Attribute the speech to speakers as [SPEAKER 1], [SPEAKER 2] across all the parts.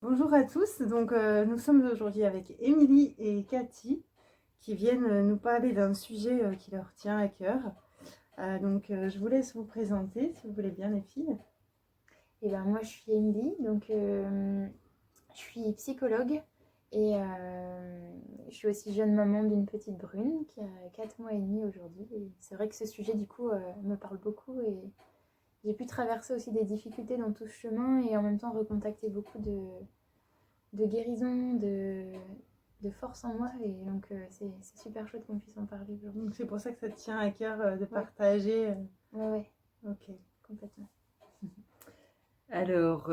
[SPEAKER 1] Bonjour à tous, nous sommes aujourd'hui avec Émilie et Cathy qui viennent nous parler d'un sujet qui leur tient à cœur. Je vous laisse vous présenter si vous voulez bien les filles.
[SPEAKER 2] Moi je suis Émilie, je suis psychologue et je suis aussi jeune maman d'une petite brune qui a 4 mois et demi aujourd'hui. Et c'est vrai que ce sujet du coup me parle beaucoup et j'ai pu traverser aussi des difficultés dans tout ce chemin et en même temps recontacter beaucoup de guérison, de force en moi et c'est super chouette qu'on puisse en parler aujourd'hui.
[SPEAKER 1] Donc c'est pour ça que ça te tient à cœur de
[SPEAKER 2] Ouais,
[SPEAKER 1] partager.
[SPEAKER 2] ouais,
[SPEAKER 1] Ok.
[SPEAKER 2] complètement.
[SPEAKER 3] Alors,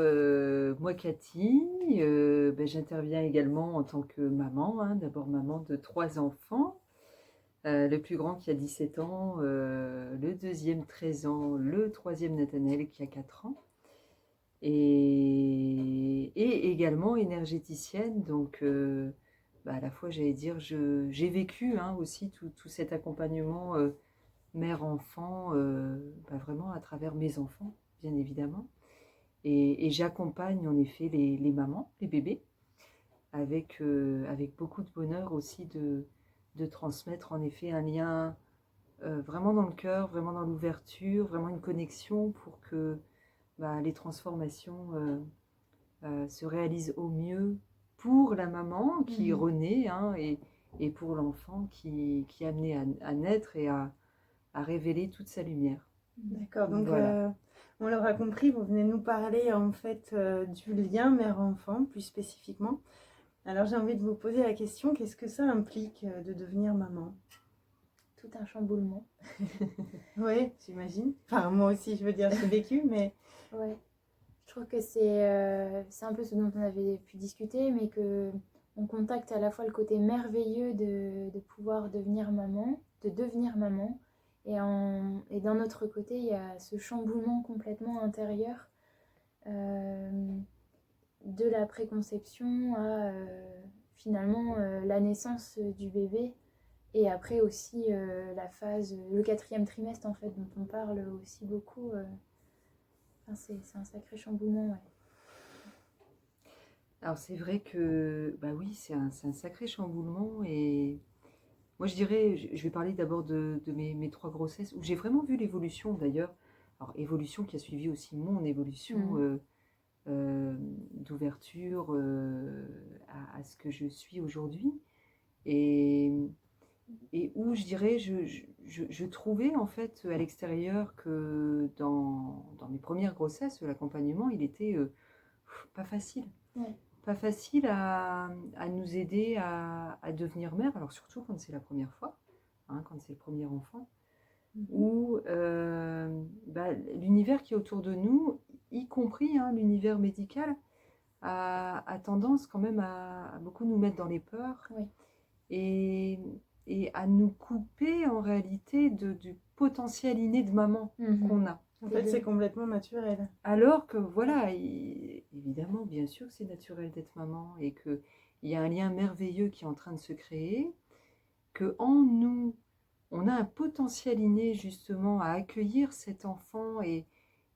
[SPEAKER 3] moi, Cathy, j'interviens également en tant que maman, hein, d'abord maman de 3 enfants. Le plus grand qui a 17 ans, le deuxième 13 ans, le troisième Nathanaël qui a 4 ans. Et également énergéticienne, à la fois, j'allais dire, j'ai vécu aussi tout cet accompagnement mère-enfant, vraiment à travers mes enfants, bien évidemment. Et j'accompagne en effet les mamans, les bébés, avec beaucoup de bonheur aussi de transmettre en effet un lien vraiment dans le cœur, vraiment dans l'ouverture, vraiment une connexion pour que les transformations se réalisent au mieux pour la maman qui renaît, hein, et pour l'enfant qui est amené à naître et à révéler toute sa lumière.
[SPEAKER 1] D'accord,
[SPEAKER 3] Voilà.
[SPEAKER 1] on l'aura compris, vous venez nous parler en fait du lien mère-enfant plus spécifiquement. Alors j'ai envie de vous poser la question, qu'est-ce que ça implique de devenir maman?
[SPEAKER 2] Tout un chamboulement.
[SPEAKER 1] Oui, j'imagine. Enfin moi aussi je veux dire j'ai vécu, mais...
[SPEAKER 2] Ouais. Je trouve que c'est un peu ce dont on avait pu discuter, mais que on contacte à la fois le côté merveilleux de pouvoir devenir maman, et d'un autre côté, il y a ce chamboulement complètement intérieur euh, de la préconception à finalement la naissance du bébé, et après aussi la phase, le quatrième trimestre en fait, dont on parle aussi beaucoup. Enfin, c'est un sacré chamboulement, ouais.
[SPEAKER 3] Alors c'est vrai que, bah oui, c'est un sacré chamboulement et moi je dirais, je vais parler d'abord de mes 3 grossesses où j'ai vraiment vu l'évolution d'ailleurs. Alors évolution qui a suivi aussi mon évolution
[SPEAKER 2] Mhm.
[SPEAKER 3] d'ouverture à ce que je suis aujourd'hui et, et où je dirais, je trouvais en fait à l'extérieur que dans mes premières grossesses, l'accompagnement il était pas facile.
[SPEAKER 2] Ouais.
[SPEAKER 3] Pas facile à nous aider à devenir mère, alors surtout quand c'est la première fois, hein, quand c'est le premier enfant, où l'univers qui est autour de nous, y compris l'univers médical, a tendance quand même à beaucoup nous mettre dans les peurs
[SPEAKER 2] Ouais.
[SPEAKER 3] et, et à nous couper en réalité du potentiel inné de maman qu'on a.
[SPEAKER 1] En fait c'est complètement naturel.
[SPEAKER 3] Alors que voilà, évidemment, bien sûr que c'est naturel d'être maman et qu'il y a un lien merveilleux qui est en train de se créer, que en nous, on a un potentiel inné justement à accueillir cet enfant et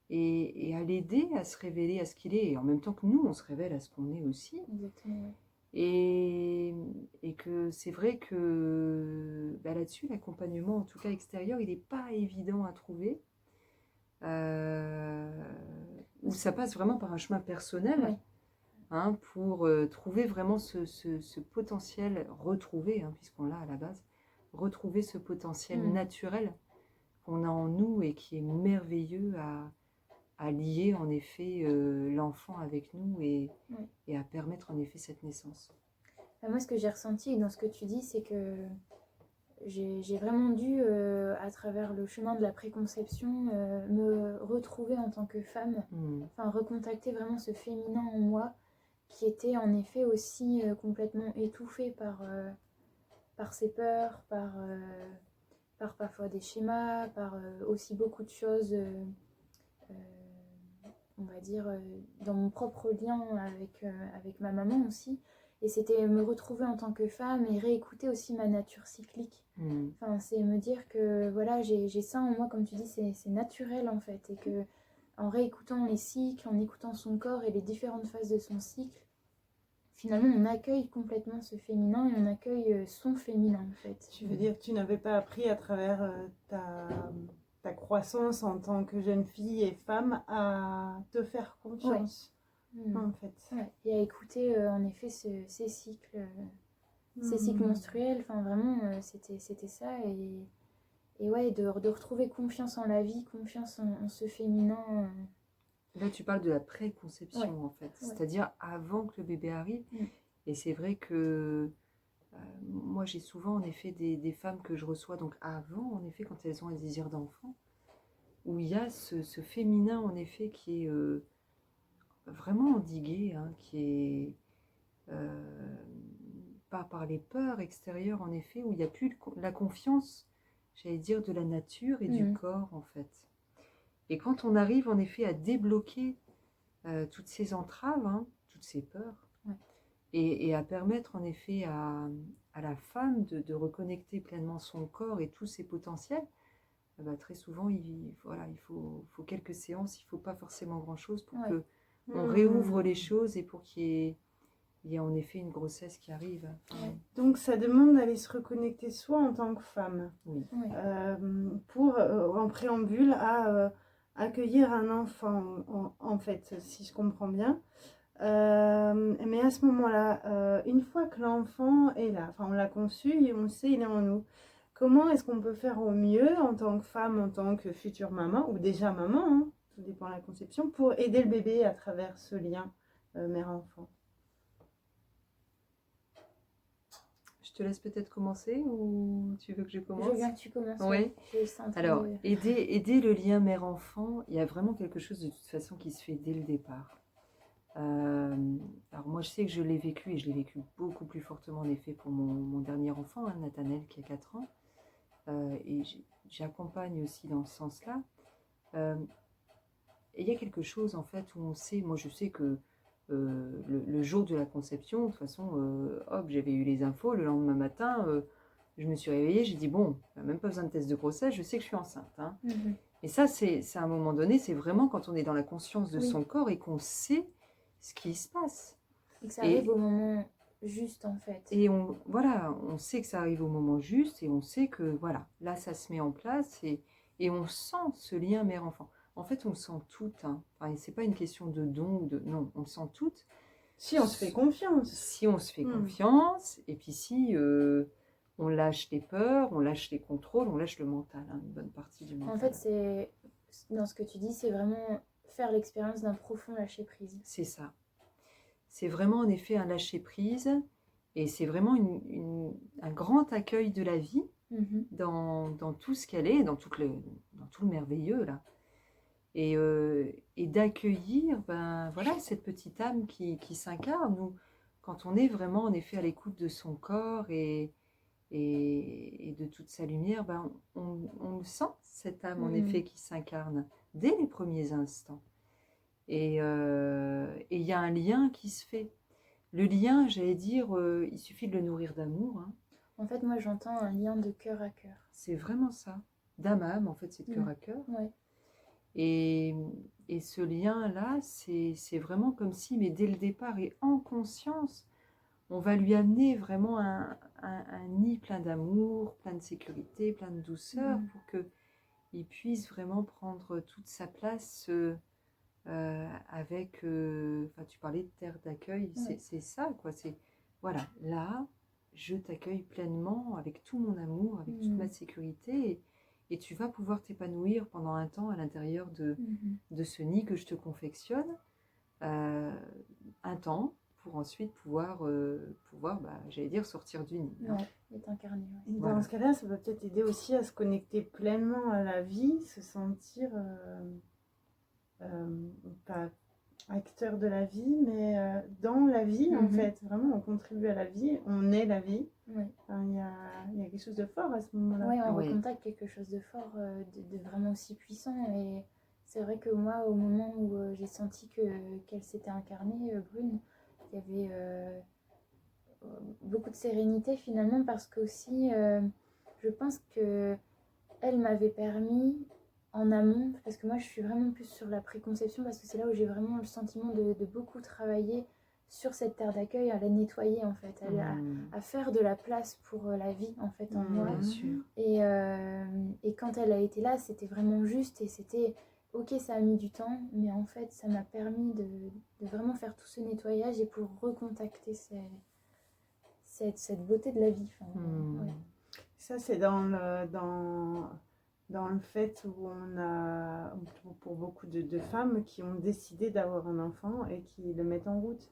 [SPEAKER 3] à l'aider à se révéler à ce qu'il est, et en même temps que nous, on se révèle à ce qu'on est aussi.
[SPEAKER 2] Exactement, ouais.
[SPEAKER 3] Et, et que c'est vrai que là-dessus, l'accompagnement, en tout cas extérieur, il n'est pas évident à trouver. Euh, où ça passe vraiment par un chemin personnel,
[SPEAKER 2] Ouais.
[SPEAKER 3] pour trouver vraiment ce potentiel, retrouver, puisqu'on l'a à la base, retrouver ce potentiel naturel qu'on a en nous et qui est merveilleux à lier en effet l'enfant avec nous
[SPEAKER 2] Ouais.
[SPEAKER 3] et à permettre en effet cette naissance.
[SPEAKER 2] Moi, ce que j'ai ressenti dans ce que tu dis, c'est que j'ai vraiment dû, à travers le chemin de la préconception, me retrouver en tant que femme, enfin recontacter vraiment ce féminin en moi qui était en effet aussi complètement étouffé par ses peurs, par parfois des schémas, par aussi beaucoup de choses, euh, on va dire, dans mon propre lien avec ma maman aussi. Et c'était me retrouver en tant que femme et réécouter aussi ma nature cyclique. Enfin, c'est me dire que voilà, j'ai ça en moi, comme tu dis, c'est naturel en fait. Et que en réécoutant les cycles, en écoutant son corps et les différentes phases de son cycle, finalement, on accueille complètement ce féminin et on accueille son féminin, en fait.
[SPEAKER 1] Tu veux dire que tu n'avais pas appris à travers ta croissance en tant que jeune fille et femme à te faire confiance, en fait.
[SPEAKER 2] Ouais. Et à écouter, en effet, ces cycles menstruels. Enfin, vraiment, c'était ça. Et ouais, de retrouver confiance en la vie, confiance en ce féminin.
[SPEAKER 3] Là, tu parles de la préconception, en fait.
[SPEAKER 2] Ouais.
[SPEAKER 3] C'est-à-dire avant que le bébé arrive. Et c'est vrai que moi, j'ai souvent, en effet, des femmes que je reçois, donc avant, en effet, quand elles ont un désir d'enfant, où il y a ce féminin, en effet, qui est vraiment endigué, hein, qui est pas par les peurs extérieures, en effet, où il n'y a plus la confiance, j'allais dire, de la nature et du corps, en fait. Et quand on arrive, en effet, à débloquer toutes ces entraves, hein, toutes ces peurs, et à permettre, en effet, à la femme de reconnecter pleinement son corps et tous ses potentiels, bah, très souvent, il faut quelques séances, il ne faut pas forcément grand-chose pour qu'on réouvre les choses et pour qu'il y ait en effet une grossesse qui arrive. Enfin,
[SPEAKER 1] donc ça demande d'aller se reconnecter soi en tant que femme, pour en préambule à accueillir un enfant, en fait, si je comprends bien. Mais à ce moment-là, une fois que l'enfant est là, enfin on l'a conçu et on sait il est en nous, comment est-ce qu'on peut faire au mieux en tant que femme, en tant que future maman, ou déjà maman, hein, tout dépend de la conception, pour aider le bébé à travers ce lien mère-enfant?
[SPEAKER 3] je te laisse peut-être commencer ou tu veux que je commence?
[SPEAKER 2] Je veux bien que tu commences.
[SPEAKER 3] Oui. Alors, aider le lien mère-enfant, il y a vraiment quelque chose de toute façon qui se fait dès le départ. Alors moi je sais que je l'ai vécu et je l'ai vécu beaucoup plus fortement en effet pour mon dernier enfant, hein, Nathanaël, qui a 4 ans. Et j'accompagne aussi dans ce sens-là. Et il y a quelque chose en fait où on sait, moi je sais que le jour de la conception, de toute façon, hop, j'avais eu les infos, le lendemain matin, je me suis réveillée, j'ai dit bon, même pas besoin de test de grossesse, je sais que je suis enceinte. Hein. Et ça, c'est à un moment donné, c'est vraiment quand on est dans la conscience de son corps et qu'on sait ce qui se passe.
[SPEAKER 2] Et que ça arrive au moment juste, en fait.
[SPEAKER 3] Et on sait que ça arrive au moment juste et on sait que, voilà, là, ça se met en place et on sent ce lien mère-enfant. En fait, on le sent toutes. Hein. Enfin, c'est pas une question de don, non, on le sent toutes.
[SPEAKER 1] Si on se fait confiance.
[SPEAKER 3] Si on se fait confiance, et puis si on lâche les peurs, on lâche les contrôles, on lâche le mental, hein, une bonne partie du mental.
[SPEAKER 2] En fait, c'est dans ce que tu dis, c'est vraiment faire l'expérience d'un profond lâcher-prise.
[SPEAKER 3] C'est ça. C'est vraiment en effet un lâcher-prise et c'est vraiment un grand accueil de la vie dans tout ce qu'elle est, dans tout le merveilleux là. Et d'accueillir voilà, cette petite âme qui s'incarne, nous, quand on est vraiment en effet à l'écoute de son corps et de toute sa lumière, on le sent, cette âme en effet qui s'incarne dès les premiers instants. Et il y a un lien qui se fait. Le lien, j'allais dire, il suffit de le nourrir d'amour. Hein.
[SPEAKER 2] En fait, moi, j'entends un lien de cœur à cœur.
[SPEAKER 3] C'est vraiment ça. D'âme à âme, en fait, c'est de cœur à cœur.
[SPEAKER 2] Ouais.
[SPEAKER 3] Et ce lien-là, c'est vraiment comme si, mais dès le départ et en conscience, on va lui amener vraiment un nid plein d'amour, plein de sécurité, plein de douceur, pour qu'il puisse vraiment prendre toute sa place avec, tu parlais de terre d'accueil, c'est ça, quoi. C'est, voilà, là, je t'accueille pleinement avec tout mon amour, avec toute ma sécurité, et tu vas pouvoir t'épanouir pendant un temps à l'intérieur de ce nid que je te confectionne, un temps, pour ensuite pouvoir j'allais dire, sortir du nid.
[SPEAKER 2] Ouais, être incarné. Ouais.
[SPEAKER 1] Dans ce cas-là, ça peut peut-être aider aussi à se connecter pleinement à la vie, se sentir pas acteur de la vie, mais dans la vie, en fait. Vraiment, on contribue à la vie, on est la vie.
[SPEAKER 2] Ouais.
[SPEAKER 1] Enfin, il y a quelque chose de fort à ce moment-là.
[SPEAKER 2] Oui, on recontacte quelque chose de fort, de vraiment aussi puissant. Et c'est vrai que moi, au moment où j'ai senti qu'elle s'était incarnée, Brune, il y avait beaucoup de sérénité finalement, parce que aussi, je pense que elle m'avait permis en amont, parce que moi je suis vraiment plus sur la préconception, parce que c'est là où j'ai vraiment le sentiment de beaucoup travailler sur cette terre d'accueil, à la nettoyer en fait, à faire de la place pour la vie en fait en moi.
[SPEAKER 3] Bien sûr.
[SPEAKER 2] Et quand elle a été là, c'était vraiment juste et c'était ok, ça a mis du temps, mais en fait ça m'a permis de vraiment faire tout ce nettoyage et pour recontacter cette beauté de la vie. Enfin, ouais.
[SPEAKER 1] Ça, c'est dans le fait où on a, pour beaucoup de femmes qui ont décidé d'avoir un enfant et qui le mettent en route.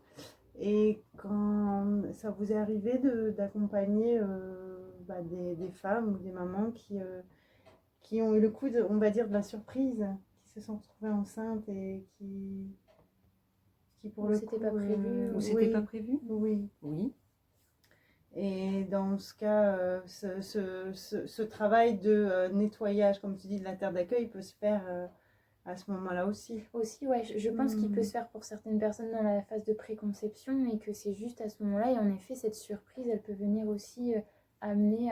[SPEAKER 1] Et quand ça vous est arrivé d'accompagner des femmes ou des mamans qui ont eu le coup de, on va dire, de la surprise, qui se sont retrouvées enceintes et qui pour le coup...
[SPEAKER 2] C'était pas prévu.
[SPEAKER 3] Ou c'était pas prévu?
[SPEAKER 1] Oui.
[SPEAKER 3] Oui.
[SPEAKER 1] Et dans ce cas, ce travail de nettoyage, comme tu dis, de la terre d'accueil peut se faire à ce moment-là aussi.
[SPEAKER 2] Aussi, ouais, je pense qu'il peut se faire pour certaines personnes dans la phase de préconception et que c'est juste à ce moment-là. Et en effet, cette surprise, elle peut venir aussi amener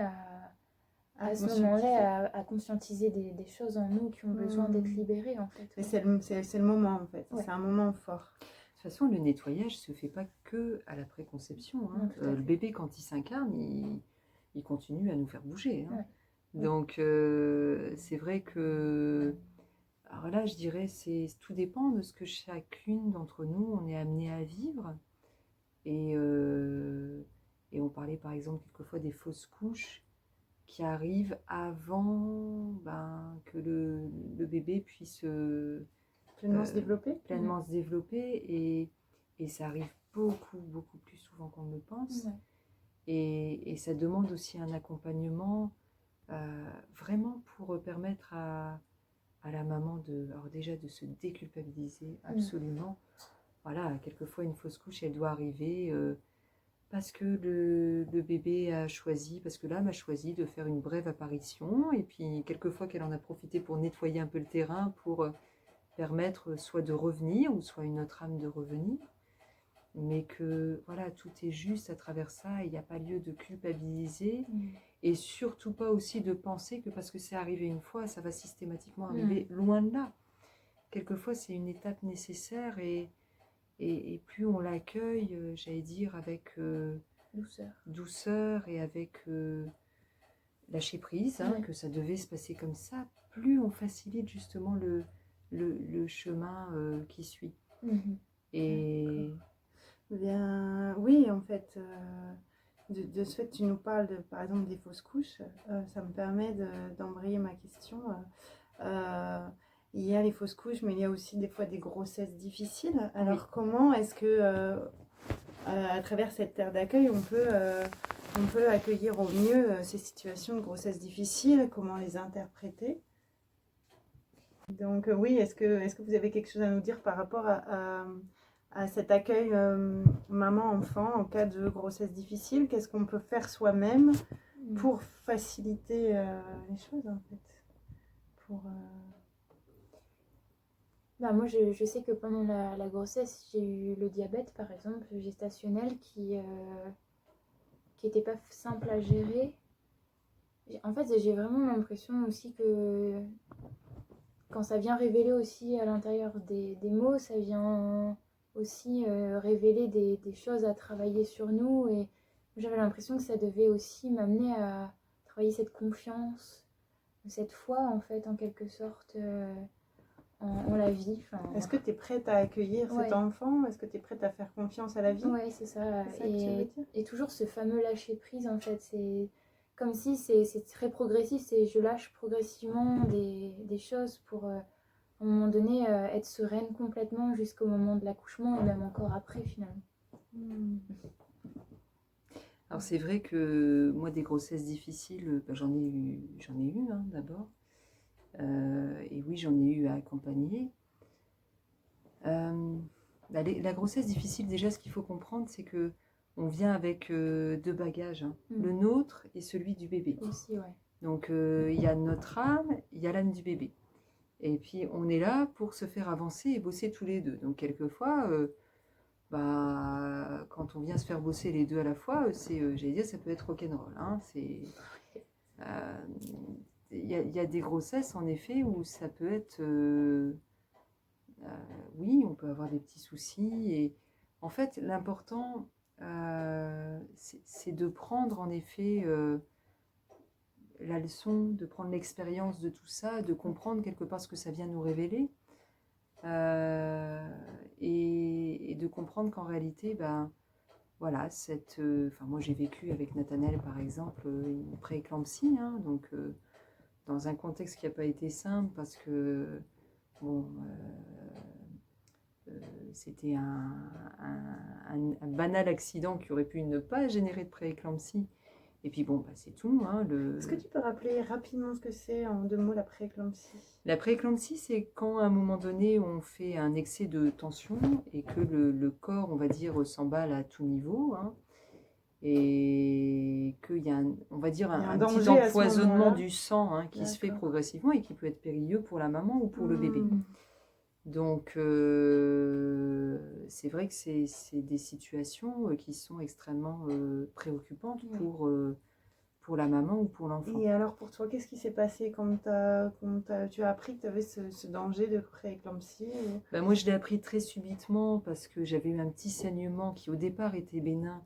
[SPEAKER 2] à ce moment-là à conscientiser des choses en nous qui ont besoin d'être libérées, en fait.
[SPEAKER 1] Ouais. C'est le moment, en fait. Ouais. C'est un moment fort.
[SPEAKER 3] De toute façon, le nettoyage ne se fait pas que à la préconception. Hein. Le bébé, quand il s'incarne, il continue à nous faire bouger. Hein. Ouais. Donc, c'est vrai que... Alors là, je dirais, tout dépend de ce que chacune d'entre nous, on est amené à vivre. Et on parlait, par exemple, quelquefois des fausses couches qui arrivent avant que le bébé puisse...
[SPEAKER 1] pleinement se développer.
[SPEAKER 3] Pleinement se développer et ça arrive beaucoup plus souvent qu'on ne le pense. Ouais. Et ça demande aussi un accompagnement vraiment pour permettre à la maman alors déjà de se déculpabiliser absolument. Voilà, quelquefois une fausse couche, elle doit arriver parce que le bébé a choisi, parce que l'âme a choisi de faire une brève apparition et puis quelquefois qu'elle en a profité pour nettoyer un peu le terrain, pour... permettre soit de revenir ou soit une autre âme de revenir, mais que voilà, tout est juste à travers ça, il n'y a pas lieu de culpabiliser et surtout pas aussi de penser que parce que c'est arrivé une fois, ça va systématiquement arriver loin de là. Quelquefois, c'est une étape nécessaire et plus on l'accueille, j'allais dire, avec douceur et avec lâcher prise, hein, que ça devait se passer comme ça, plus on facilite justement le chemin qui suit. Et
[SPEAKER 1] bien, oui, en fait, de ce fait, tu nous parles par exemple des fausses couches. Ça me permet d'embrayer ma question. Il y a les fausses couches, mais il y a aussi des fois des grossesses difficiles. Alors comment est-ce que à travers cette terre d'accueil, on peut accueillir au mieux ces situations de grossesse difficiles? Comment les interpréter? Donc oui, est-ce que vous avez quelque chose à nous dire par rapport à cet accueil maman-enfant en cas de grossesse difficile? Qu'est-ce qu'on peut faire soi-même pour faciliter les choses en fait
[SPEAKER 2] moi, je sais que pendant la grossesse, j'ai eu le diabète, par exemple, gestationnel, qui n'était pas simple à gérer. En fait, j'ai vraiment l'impression aussi que quand ça vient révéler aussi à l'intérieur des mots, ça vient aussi révéler des choses à travailler sur nous. Et j'avais l'impression que ça devait aussi m'amener à travailler cette confiance, cette foi, en fait, en quelque sorte, en la vie.
[SPEAKER 1] Est-ce que tu es prête à accueillir cet enfant? Est-ce que tu es prête à faire confiance à la vie?
[SPEAKER 2] Oui, c'est ça. Et toujours ce fameux lâcher-prise, en fait, c'est... Comme si c'est très progressif, je lâche progressivement des choses pour, à un moment donné, être sereine complètement jusqu'au moment de l'accouchement et même encore après, finalement.
[SPEAKER 3] Alors c'est vrai que moi, des grossesses difficiles, j'en ai eu hein, d'abord. Et oui, j'en ai eu à accompagner. La grossesse difficile, déjà, ce qu'il faut comprendre, c'est que on vient avec deux bagages, hein. Le nôtre et celui du bébé.
[SPEAKER 2] Aussi, ouais.
[SPEAKER 3] Donc, il y a notre âme, il y a l'âme du bébé. Et puis, on est là pour se faire avancer et bosser tous les deux. Donc, quelquefois, quand on vient se faire bosser les deux à la fois, j'allais dire, ça peut être rock'n'roll. Hein. Il y a des grossesses, en effet, où ça peut être... oui, on peut avoir des petits soucis et En fait, l'important, c'est de prendre en effet la leçon, de prendre l'expérience de tout ça, de comprendre quelque part ce que ça vient nous révéler, et de comprendre qu'en réalité, ben, voilà, moi j'ai vécu avec Nathanaël par exemple une pré-éclampsie, hein, donc dans un contexte qui n'a pas été simple parce que bon, c'était un banal accident qui aurait pu ne pas générer de pré-éclampsie. Et puis bon, bah, c'est tout. Hein,
[SPEAKER 1] Est-ce que tu peux rappeler rapidement ce que c'est en 2 mots la pré-éclampsie?
[SPEAKER 3] La pré-éclampsie, c'est quand à un moment donné on fait un excès de tension et que le corps, on va dire, s'emballe à tout niveau, hein, et qu'il y a on va dire un petit empoisonnement du sang, hein, qui se fait progressivement et qui peut être périlleux pour la maman ou pour le bébé. Donc c'est vrai que c'est des situations qui sont extrêmement préoccupantes pour la maman ou pour l'enfant.
[SPEAKER 1] Et alors pour toi, qu'est-ce qui s'est passé quand tu as appris que tu avais ce danger de pré-éclampsie?
[SPEAKER 3] Ben moi je l'ai appris très subitement parce que j'avais eu un petit saignement qui au départ était bénin,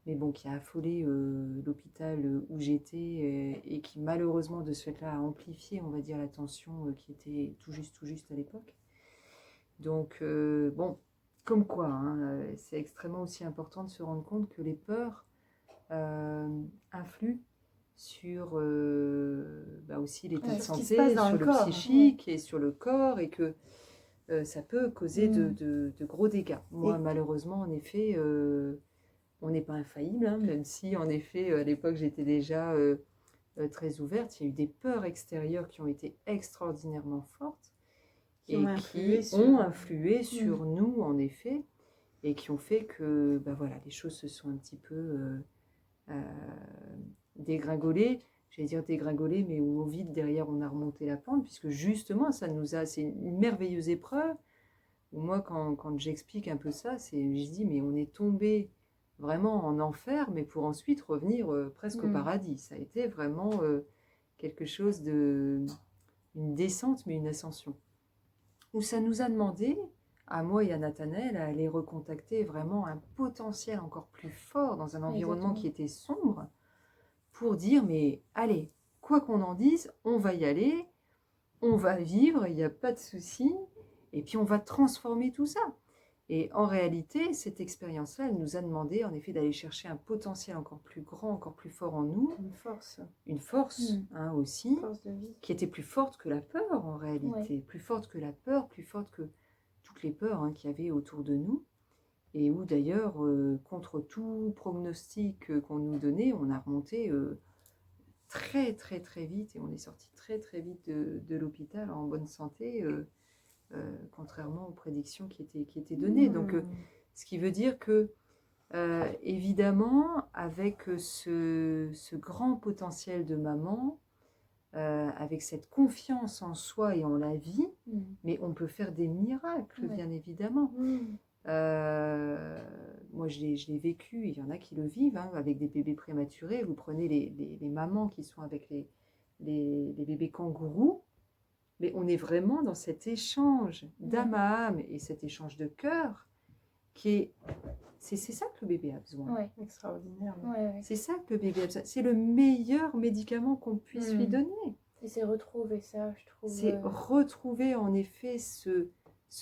[SPEAKER 3] mais bon, qui a affolé l'hôpital où j'étais et qui malheureusement de ce fait-là a amplifié, on va dire, la tension qui était tout juste à l'époque. Donc bon, comme quoi, hein, c'est extrêmement aussi important de se rendre compte que les peurs influent sur aussi l'état de santé, sur le psychique et sur le corps, et que ça peut causer de gros dégâts. Moi, malheureusement, en effet, on n'est pas infaillible, hein, même si, en effet, à l'époque, j'étais déjà très ouverte. Il y a eu des peurs extérieures qui ont été extraordinairement fortes et qui ont influé sur nous, en effet, et qui ont fait que voilà, les choses se sont un petit peu dégringolées. J'allais dire dégringolées, mais où vite derrière on a remonté la pente, puisque justement, c'est une merveilleuse épreuve. Où moi, quand j'explique un peu ça, je dis, mais on est tombé vraiment en enfer, mais pour ensuite revenir presque au paradis. Ça a été vraiment quelque chose une descente, mais une ascension. Où ça nous a demandé, à moi et à Nathanaël, à aller recontacter vraiment un potentiel encore plus fort dans un environnement qui était sombre, pour dire, mais allez, quoi qu'on en dise, on va y aller, on va vivre, il n'y a pas de souci, et puis on va transformer tout ça. Et en réalité, cette expérience-là, elle nous a demandé en effet d'aller chercher un potentiel encore plus grand, encore plus fort en nous. Une force hein, aussi,
[SPEAKER 1] force de vie,
[SPEAKER 3] qui était plus forte que la peur en réalité. Plus forte que la peur, plus forte que toutes les peurs hein, qu'il y avait autour de nous. Et où d'ailleurs, contre tout prognostic qu'on nous donnait, on a remonté très très très vite, et on est sorti très très vite de l'hôpital en bonne santé, contrairement aux prédictions qui étaient données. Donc, ce qui veut dire que, évidemment, avec ce grand potentiel de maman, avec cette confiance en soi et en la vie, mais on peut faire des miracles, bien évidemment. Moi, je l'ai vécu, il y en a qui le vivent, hein, avec des bébés prématurés. Vous prenez les mamans qui sont avec les bébés kangourous, mais on est vraiment dans cet échange d'âme à âme et cet échange de cœur c'est ça que le bébé a besoin.
[SPEAKER 1] Extraordinaire.
[SPEAKER 3] C'est ça que le bébé a besoin. C'est le meilleur médicament qu'on puisse lui donner.
[SPEAKER 2] Et c'est retrouver ça, je trouve.
[SPEAKER 3] C'est retrouver en effet ce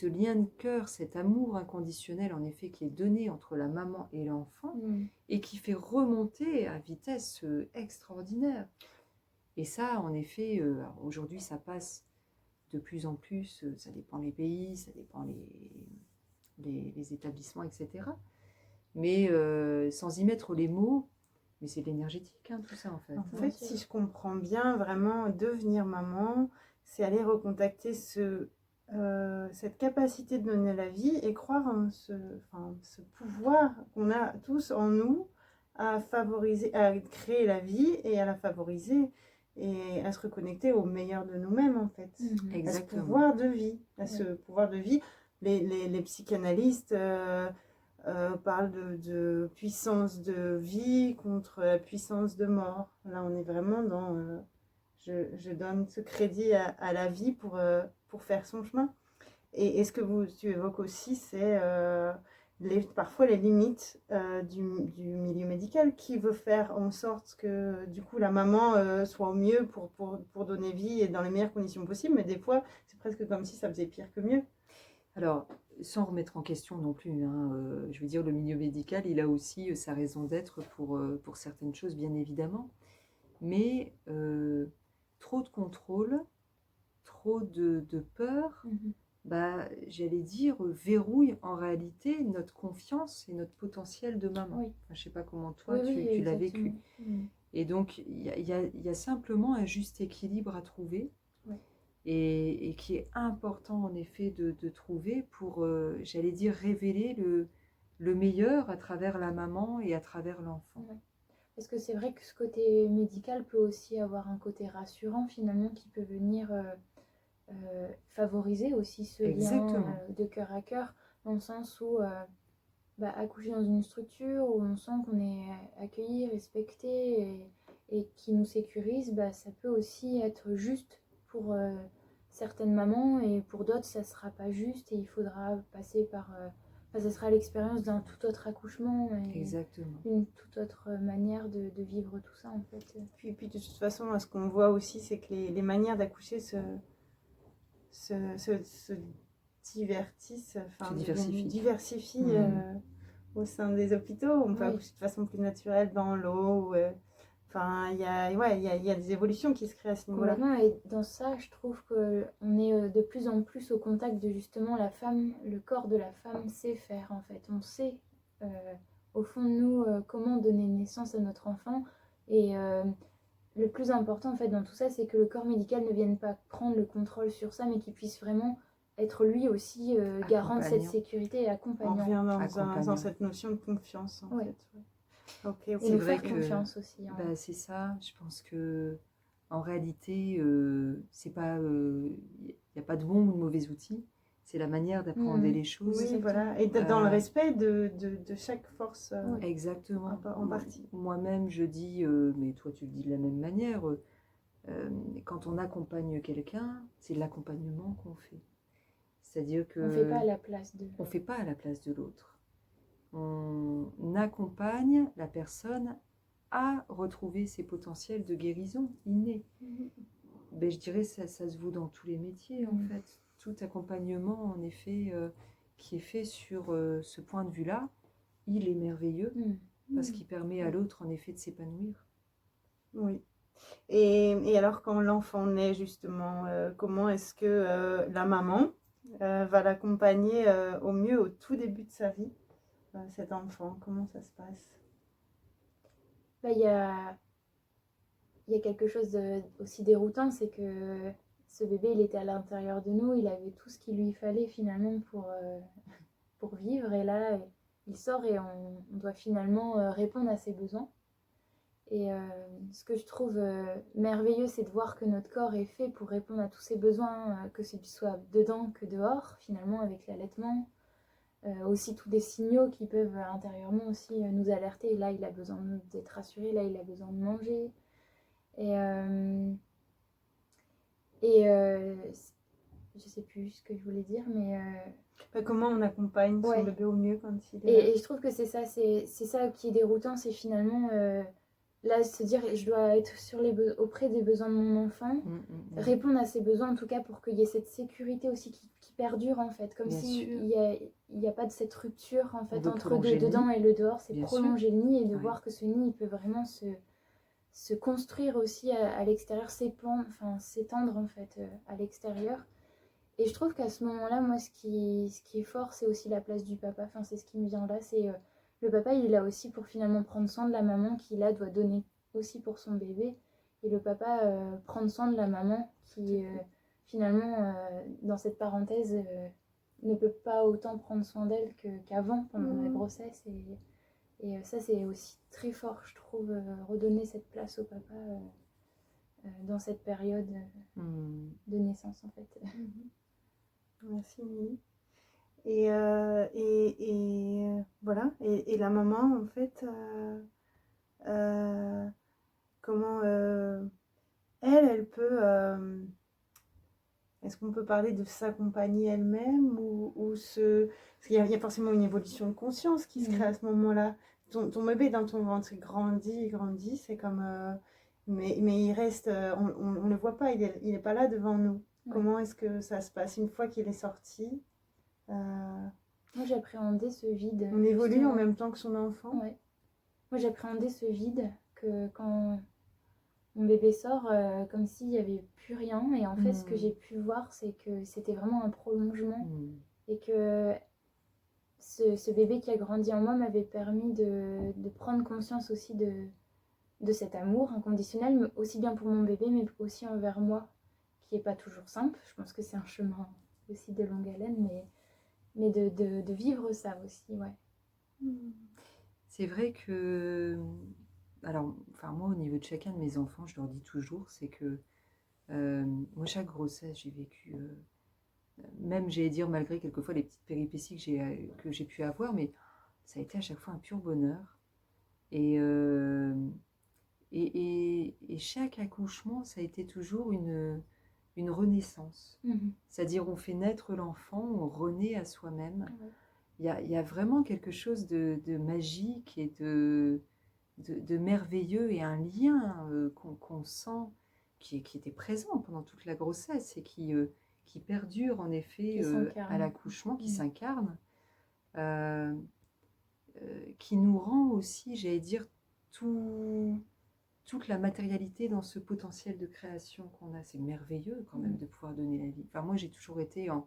[SPEAKER 3] lien de cœur, cet amour inconditionnel en effet qui est donné entre la maman et l'enfant et qui fait remonter à vitesse extraordinaire. Et ça, en effet, aujourd'hui, ça passe de plus en plus, ça dépend les pays, ça dépend les établissements, etc. Mais sans y mettre les mots, mais c'est de l'énergétique, hein, tout ça en fait.
[SPEAKER 1] En fait, si je comprends bien, vraiment, devenir maman, c'est aller recontacter cette capacité de donner la vie et croire en ce pouvoir qu'on a tous en nous à favoriser, à créer la vie et à la favoriser et à se reconnecter au meilleur de nous-mêmes en fait.
[SPEAKER 3] Exactement.
[SPEAKER 1] À ce pouvoir de vie, ce pouvoir de vie. Les psychanalystes parlent de puissance de vie contre la puissance de mort. Là, on est vraiment dans je donne ce crédit à la vie pour faire son chemin. Et ce que tu évoques aussi, c'est parfois les limites du milieu médical qui veut faire en sorte que du coup la maman soit au mieux pour donner vie et dans les meilleures conditions possibles, mais des fois c'est presque comme si ça faisait pire que mieux.
[SPEAKER 3] Alors, sans remettre en question non plus, hein, je veux dire, le milieu médical, il a aussi sa raison d'être pour certaines choses, bien évidemment, mais trop de contrôle, trop de peur, bah, j'allais dire, verrouille en réalité notre confiance et notre potentiel de maman.
[SPEAKER 2] Oui.
[SPEAKER 3] Enfin, je ne sais pas comment toi
[SPEAKER 2] Oui,
[SPEAKER 3] tu l'as vécu.
[SPEAKER 2] Mm.
[SPEAKER 3] Et donc, il y a simplement un juste équilibre à trouver.
[SPEAKER 2] Oui.
[SPEAKER 3] Et qui est important en effet de trouver pour, j'allais dire, révéler le meilleur à travers la maman et à travers l'enfant.
[SPEAKER 2] Ouais. Parce que c'est vrai que ce côté médical peut aussi avoir un côté rassurant finalement qui peut venir favoriser aussi ce
[SPEAKER 3] Exactement.
[SPEAKER 2] lien de cœur à cœur, dans le sens où accoucher dans une structure où on sent qu'on est accueilli, respecté et qui nous sécurise, ça peut aussi être juste pour certaines mamans et pour d'autres ça sera pas juste et il faudra passer par ça sera l'expérience d'un tout autre accouchement et
[SPEAKER 3] Exactement.
[SPEAKER 2] une toute autre manière de vivre tout ça en fait.
[SPEAKER 1] Puis de toute façon, ce qu'on voit aussi, c'est que les manières d'accoucher se diversifient au sein des hôpitaux. On peut accoucher de façon plus naturelle dans l'eau. Enfin, il y a des évolutions qui se créent à ce niveau-là.
[SPEAKER 2] Et dans ça, je trouve qu'on est de plus en plus au contact de justement la femme. Le corps de la femme sait faire en fait. On sait au fond de nous comment donner naissance à notre enfant. Et le plus important en fait dans tout ça, c'est que le corps médical ne vienne pas prendre le contrôle sur ça, mais qu'il puisse vraiment être lui aussi garant de cette sécurité et accompagnant.
[SPEAKER 1] On revient dans cette notion de confiance en fait.
[SPEAKER 2] Okay. Et nous faire confiance aussi. Hein.
[SPEAKER 3] Bah, c'est ça, je pense que en réalité, c'est pas, y a pas de bon ou de mauvais outils, c'est la manière d'appréhender les choses.
[SPEAKER 1] Oui, voilà, et dans le respect de chaque force.
[SPEAKER 3] Exactement.
[SPEAKER 1] En partie.
[SPEAKER 3] Moi-même, je dis, mais toi tu le dis de la même manière, quand on accompagne quelqu'un, c'est l'accompagnement qu'on fait. C'est-à-dire que
[SPEAKER 2] on fait pas à la place de.
[SPEAKER 3] On fait pas à la place de l'autre. On accompagne la personne à retrouver ses potentiels de guérison innés. Ben, je dirais que ça se vaut dans tous les métiers en fait. Tout accompagnement en effet qui est fait sur ce point de vue-là, il est merveilleux parce qu'il permet à l'autre en effet de s'épanouir.
[SPEAKER 1] Oui. Et alors quand l'enfant naît justement, comment est-ce que la maman va l'accompagner au mieux au tout début de sa vie, cet enfant? Comment ça se passe?
[SPEAKER 2] Il y a quelque chose aussi déroutant, c'est que ce bébé, il était à l'intérieur de nous, il avait tout ce qu'il lui fallait finalement pour vivre. Et là, il sort et on doit finalement répondre à ses besoins. Et ce que je trouve merveilleux, c'est de voir que notre corps est fait pour répondre à tous ses besoins, que ce soit dedans que dehors, finalement, avec l'allaitement. Aussi tous des signaux qui peuvent intérieurement aussi nous alerter. Là, il a besoin d'être rassuré, là, il a besoin de manger. Je sais plus ce que je voulais dire, mais
[SPEAKER 1] comment on accompagne son bébé au mieux quand il est
[SPEAKER 2] et je trouve que c'est ça qui est déroutant, c'est finalement là se dire je dois être auprès des besoins de mon enfant, répondre à ses besoins en tout cas pour qu'il y ait cette sécurité aussi qui perdure en fait, comme s'il n'y a pas de cette rupture en fait entre le dedans et le dehors, c'est prolonger le nid et de voir que ce nid il peut vraiment se construire aussi à l'extérieur, s'étendre en fait à l'extérieur. Et je trouve qu'à ce moment-là, moi, ce qui est fort, c'est aussi la place du papa. Enfin, c'est ce qui me vient là, c'est le papa, il est là aussi pour finalement prendre soin de la maman qui, là, doit donner aussi pour son bébé. Et le papa prendre soin de la maman qui, finalement, dans cette parenthèse, ne peut pas autant prendre soin d'elle qu'avant, pendant la grossesse. Et ça, c'est aussi très fort, je trouve, redonner cette place au papa dans cette période de naissance, en fait.
[SPEAKER 1] Merci, Mimi. Et voilà. Et la maman, en fait, comment elle Est-ce qu'on peut parler de s'accompagner elle-même parce qu'il y a forcément une évolution de conscience qui se crée à ce moment-là. Ton bébé dans ton ventre, il grandit, c'est comme... mais il reste... on le voit pas, il est pas là devant nous. Ouais. Comment est-ce que ça se passe une fois qu'il est sorti?
[SPEAKER 2] Moi, j'appréhendais ce vide.
[SPEAKER 1] On évolue justement en même temps que son enfant.
[SPEAKER 2] Ouais. Moi, j'appréhendais ce vide que quand mon bébé sort, comme s'il n'y avait plus rien. Et en fait, ce que j'ai pu voir, c'est que c'était vraiment un prolongement. Et que ce bébé qui a grandi en moi m'avait permis de prendre conscience aussi de cet amour inconditionnel, mais aussi bien pour mon bébé, mais aussi envers moi, qui n'est pas toujours simple. Je pense que c'est un chemin aussi de longue haleine, mais de vivre ça aussi, ouais.
[SPEAKER 3] C'est vrai que... Alors, enfin, moi, au niveau de chacun de mes enfants, je leur dis toujours, c'est que moi, chaque grossesse, j'ai vécu... même, j'allais dire, malgré quelquefois les petites péripéties que j'ai pu avoir, mais ça a été à chaque fois un pur bonheur. Et chaque accouchement, ça a été toujours une renaissance. C'est-à-dire, on fait naître l'enfant, on renaît à soi-même. Il y a vraiment quelque chose de magique et de merveilleux et un lien qu'on sent qui était présent pendant toute la grossesse et qui perdure en effet à l'accouchement, qui s'incarne, qui nous rend aussi, j'allais dire, toute la matérialité dans ce potentiel de création qu'on a. C'est merveilleux quand même de pouvoir donner la vie. Enfin, moi, j'ai toujours été en...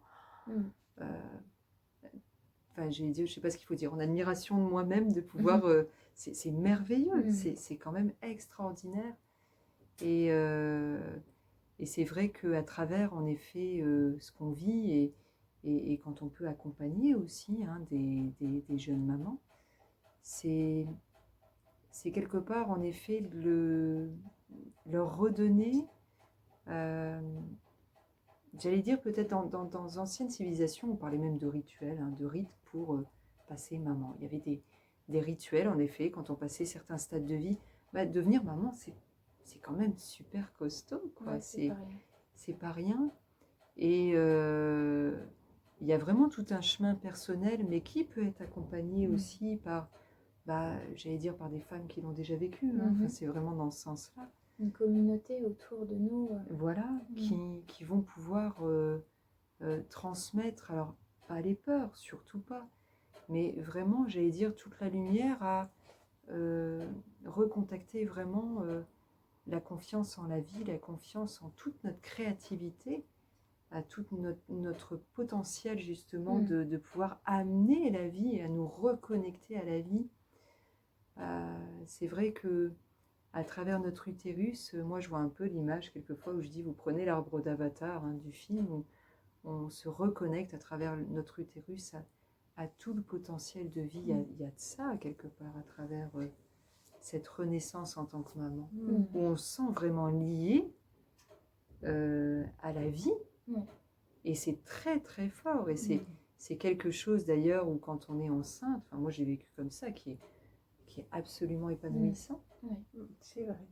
[SPEAKER 3] Enfin, j'ai dit, je ne sais pas ce qu'il faut dire, en admiration de moi-même de pouvoir... c'est merveilleux, c'est quand même extraordinaire. Et c'est vrai qu'à travers, en effet, ce qu'on vit et quand on peut accompagner aussi des jeunes mamans, c'est quelque part, en effet, leur redonner... j'allais dire peut-être dans anciennes civilisations, on parlait même de rituels, de rites pour passer maman. Il y avait des rituels, en effet, quand on passait certains stades de vie. Devenir maman, c'est quand même super costaud, quoi.
[SPEAKER 2] Ouais,
[SPEAKER 3] c'est pas rien. Et il y a vraiment tout un chemin personnel, mais qui peut être accompagné aussi par, j'allais dire, par des femmes qui l'ont déjà vécu. Enfin, c'est vraiment dans ce sens-là.
[SPEAKER 2] Une communauté autour de nous.
[SPEAKER 3] Voilà, qui vont pouvoir transmettre, alors pas les peurs, surtout pas, mais vraiment, j'allais dire, toute la lumière à recontacter vraiment la confiance en la vie, la confiance en toute notre créativité, à tout notre potentiel justement de pouvoir amener la vie et à nous reconnecter à la vie. C'est vrai que à travers notre utérus, moi je vois un peu l'image quelquefois où je dis, vous prenez l'arbre d'Avatar du film, où on se reconnecte à travers notre utérus à tout le potentiel de vie. Il y a de ça quelque part à travers cette renaissance en tant que maman, où on se sent vraiment lié à la vie. Et c'est très très fort. Et c'est quelque chose d'ailleurs où quand on est enceinte, enfin moi j'ai vécu comme ça, qui est absolument épanouissant.
[SPEAKER 1] C'est vrai.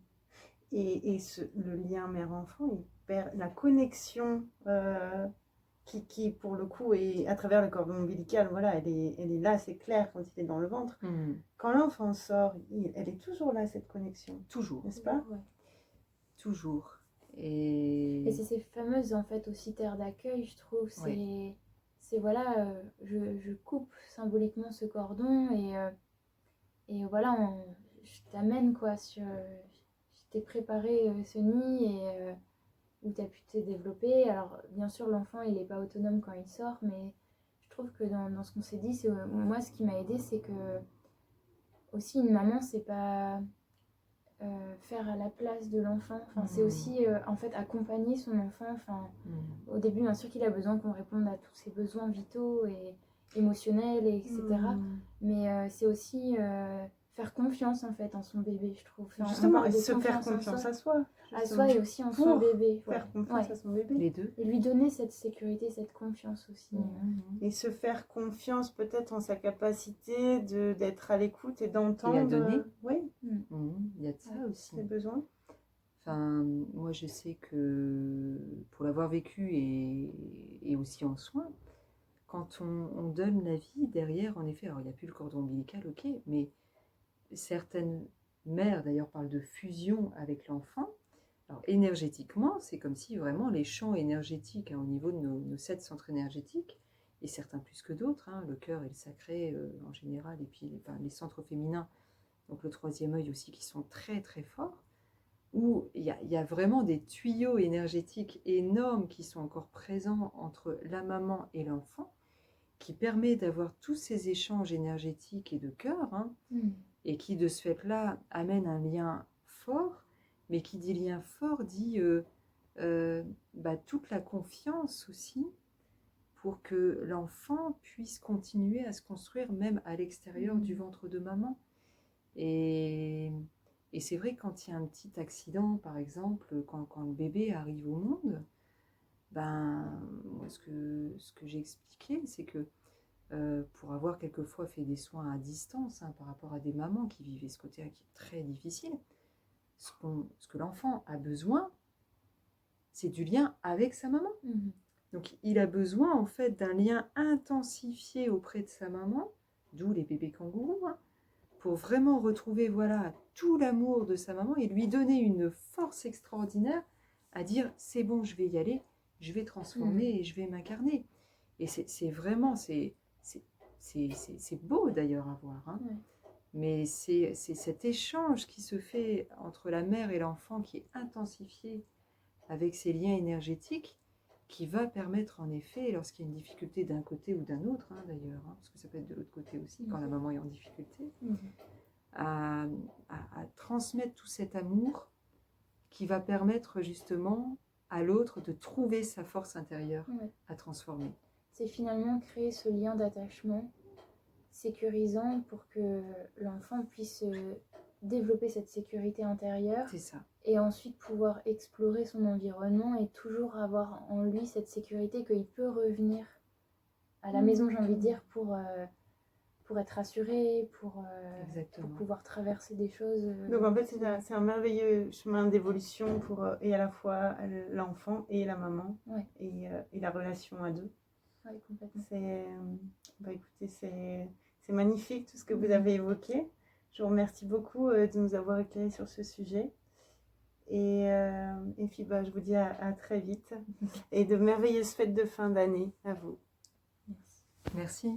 [SPEAKER 1] Et le lien mère-enfant, la connexion qui pour le coup est à travers le cordon ombilical, voilà, elle est là, c'est clair quand il est dans le ventre. Quand l'enfant sort, elle est toujours là, cette connexion.
[SPEAKER 3] Toujours.
[SPEAKER 1] N'est-ce pas?
[SPEAKER 3] Toujours.
[SPEAKER 2] Et c'est ces fameuses en fait aussi terres d'accueil, je trouve. C'est voilà, je coupe symboliquement ce cordon et voilà, je t'amène quoi sur... je t'ai préparé ce nid et où tu as pu te développer. Alors bien sûr l'enfant il n'est pas autonome quand il sort, mais je trouve que dans ce qu'on s'est dit, moi ce qui m'a aidé c'est que aussi une maman c'est pas faire à la place de l'enfant, enfin, c'est aussi en fait accompagner son enfant. Enfin, au début bien sûr qu'il a besoin qu'on réponde à tous ses besoins vitaux et émotionnels et etc. Mais c'est aussi faire confiance en fait en son bébé, je trouve. Enfin,
[SPEAKER 1] justement, et se faire confiance à soi.
[SPEAKER 2] À soi et aussi en son bébé.
[SPEAKER 1] Faire confiance à son bébé.
[SPEAKER 3] Les deux.
[SPEAKER 2] Et lui donner cette sécurité, cette confiance aussi.
[SPEAKER 1] Et se faire confiance peut-être en sa capacité d'être à l'écoute et d'entendre.
[SPEAKER 3] Et à donner.
[SPEAKER 1] Oui.
[SPEAKER 3] Il y a de ça aussi.
[SPEAKER 1] Ses besoins.
[SPEAKER 3] Enfin, moi, je sais que pour l'avoir vécu et aussi en soins, quand on donne la vie, derrière, en effet, alors il n'y a plus le cordon ombilical, ok, mais certaines mères, d'ailleurs, parlent de fusion avec l'enfant. Alors, énergétiquement, c'est comme si vraiment les champs énergétiques, au niveau de nos 7 centres énergétiques, et certains plus que d'autres, le cœur et le sacré en général, et puis les centres féminins, donc le 3e œil aussi, qui sont très très forts, où il y a vraiment des tuyaux énergétiques énormes qui sont encore présents entre la maman et l'enfant, qui permet d'avoir tous ces échanges énergétiques et de cœur, et qui de ce fait-là amène un lien fort, mais qui dit lien fort dit toute la confiance aussi, pour que l'enfant puisse continuer à se construire même à l'extérieur du ventre de maman. Et c'est vrai, quand il y a un petit accident, par exemple, quand le bébé arrive au monde, moi, ce que j'ai expliqué, c'est que pour avoir quelquefois fait des soins à distance par rapport à des mamans qui vivaient ce côté-là qui est très difficile, ce que l'enfant a besoin, c'est du lien avec sa maman. Donc il a besoin en fait d'un lien intensifié auprès de sa maman, d'où les bébés kangourous, pour vraiment retrouver tout l'amour de sa maman et lui donner une force extraordinaire à dire c'est bon, je vais y aller, je vais transformer et je vais m'incarner. Et c'est vraiment, c'est beau d'ailleurs à voir, mais c'est cet échange qui se fait entre la mère et l'enfant qui est intensifié avec ces liens énergétiques, qui va permettre en effet, lorsqu'il y a une difficulté d'un côté ou d'un autre, d'ailleurs, parce que ça peut être de l'autre côté aussi, quand la maman est en difficulté, à transmettre tout cet amour qui va permettre justement à l'autre de trouver sa force intérieure à transformer.
[SPEAKER 2] C'est finalement créer ce lien d'attachement sécurisant pour que l'enfant puisse développer cette sécurité intérieure.
[SPEAKER 3] C'est ça.
[SPEAKER 2] Et ensuite pouvoir explorer son environnement et toujours avoir en lui cette sécurité qu'il peut revenir à la maison, j'ai envie de dire, pour être rassuré, pour pouvoir traverser des choses.
[SPEAKER 1] Donc en fait, c'est un merveilleux chemin d'évolution pour et à la fois l'enfant et la maman, et la relation à deux.
[SPEAKER 2] Oui, complètement.
[SPEAKER 1] Écoutez, c'est magnifique tout ce que vous avez évoqué. Je vous remercie beaucoup de nous avoir éclairé sur ce sujet. Et puis je vous dis à très vite et de merveilleuses fêtes de fin d'année à vous.
[SPEAKER 3] Merci.